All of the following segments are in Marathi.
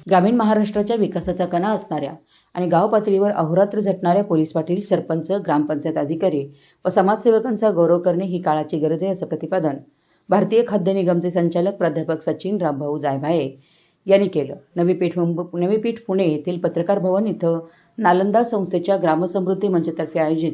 ग्रामीण महाराष्ट्राच्या विकासाचा कणा असणाऱ्या आणि गाव पातळीवर अहोरात्र झटणाऱ्या पोलीस पाटील, सरपंच, ग्रामपंचायत अधिकारी व समाजसेवकांचा गौरव करणे ही काळाची गरज आहे, असं प्रतिपादन भारतीय खाद्य निगमचे संचालक प्राध्यापक सचिन रामभाऊ जायभाये यांनी केलं। नवी पीठ पुणे येथील पत्रकार भवन इथं नालंदा संस्थेच्या ग्रामसमृद्धी मंचतर्फे आयोजित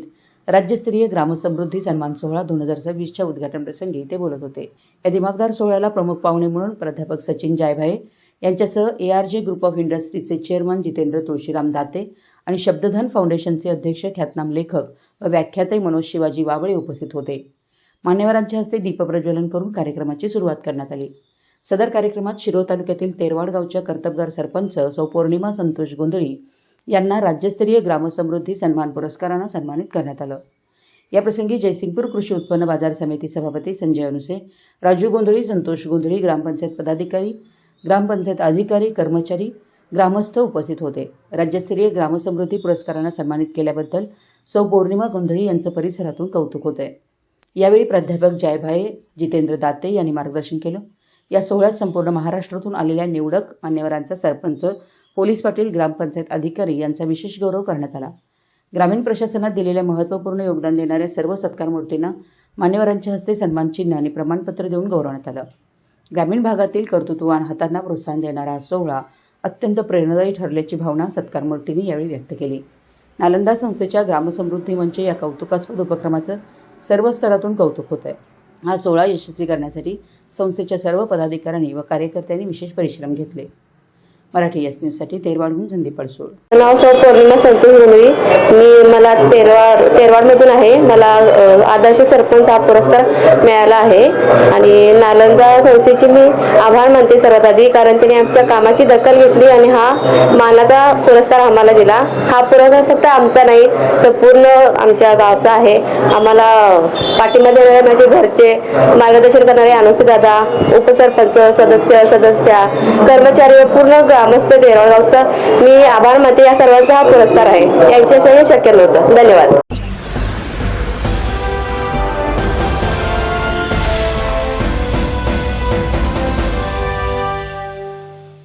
राज्यस्तरीय ग्रामसमृद्धी सन्मान सोहळा 2026च्या उद्घाटन प्रसंगी ते बोलत होते। या दिमागदार सोहळ्याला प्रमुख पाहुणे म्हणून प्राध्यापक सचिन जायभाये यांच्यासह ARJ ग्रुप ऑफ इंडस्ट्रीजचे चेअरमन जितेंद्र तुळशीराम दाते आणि शब्दधन फाउंडेशनचे अध्यक्ष ख्यातनाम लेखक व व्याख्याते मनोज शिवाजी वावळे उपस्थित होते। मान्यवरांच्या हस्ते दीपप्रज्वलन करून कार्यक्रमाची सुरुवात करण्यात आली। सदर कार्यक्रमात शिरोळ तालुक्यातील तेरवाड गावच्या कर्तबगार सरपंच सौ पौर्णिमा संतोष गोंधळी यांना राज्यस्तरीय ग्रामसमृद्धी सन्मान पुरस्काराने सन्मानित करण्यात आलं। या प्रसंगी जयसिंगपूर कृषी उत्पन्न बाजार समिती सभापती संजय अनुसे, राजू गोंधळी, संतोष गोंधळी, ग्रामपंचायत पदाधिकारी, ग्रामपंचायत अधिकारी, कर्मचारी, ग्रामस्थ उपस्थित होते। राज्यस्तरीय ग्रामसमृद्धी पुरस्काराने सन्मानित केल्याबद्दल सौ पौर्णिमा गोंधळी यांचं परिसरातून कौतुक होतंय। यावेळी प्राध्यापक जायभाये, जितेंद्र दाते यांनी मार्गदर्शन केलं। या सोहळ्यात संपूर्ण महाराष्ट्रातून आलेल्या निवडक मान्यवरांचा, सरपंच, पोलीस पाटील, ग्रामपंचायत अधिकारी यांचा विशेष गौरव करण्यात आला। ग्रामीण प्रशासनात दिलेल्या महत्त्वपूर्ण योगदान देणाऱ्या सर्व सत्कारमूर्तींना मान्यवरांच्या हस्ते सन्मानचिन्ह आणि प्रमाणपत्र देऊन गौरवण्यात आलं। ग्रामीण भागातील कर्तृत्ववान हातांना प्रोत्साहन देणारा हा सोहळा अत्यंत प्रेरणादायी ठरल्याची भावना सत्कारमूर्तींनी यावेळी व्यक्त केली। नालंदा संस्थेच्या ग्रामसमृद्धी मंच या कौतुकास्पद उपक्रमाचं सर्व स्तरातून कौतुक होत आहे। हा सोहळा यशस्वी करण्यासाठी संस्थेच्या सर्व पदाधिकाऱ्यांनी व कार्यकर्त्यांनी विशेष परिश्रम घेतले। मराठी एस न्यूजसाठी तेरवाडहून संदीप पळसोड। नाव सौ पौर्णिमा संतोष गोंधळी। मला तेरवाडमधून आहे। मला आदर्श सरपंच हा पुरस्कार मिळाला आहे आणि नालंदा संस्थेची मी आभार मानते सर्वात आधी, कारण त्यांनी आमच्या कामाची दखल घेतली आणि हा मानाचा पुरस्कार आम्हाला दिला। हा पुरस्कार फक्त आमचा नाही तर पूर्ण आमच्या गावचा आहे। आम्हाला पाठिंबा देणारे माझे घरचे, मार्गदर्शन करणारे अनुसे दादा, उपसरपंच, सदस्य, कर्मचारी व पूर्ण ग्रामस्थ तेरवाड गावचा मी आभार मानते। या सर्वांचा हा पुरस्कार आहे, यांच्याशिवाय शक्य नव्हतं। धन्यवाद।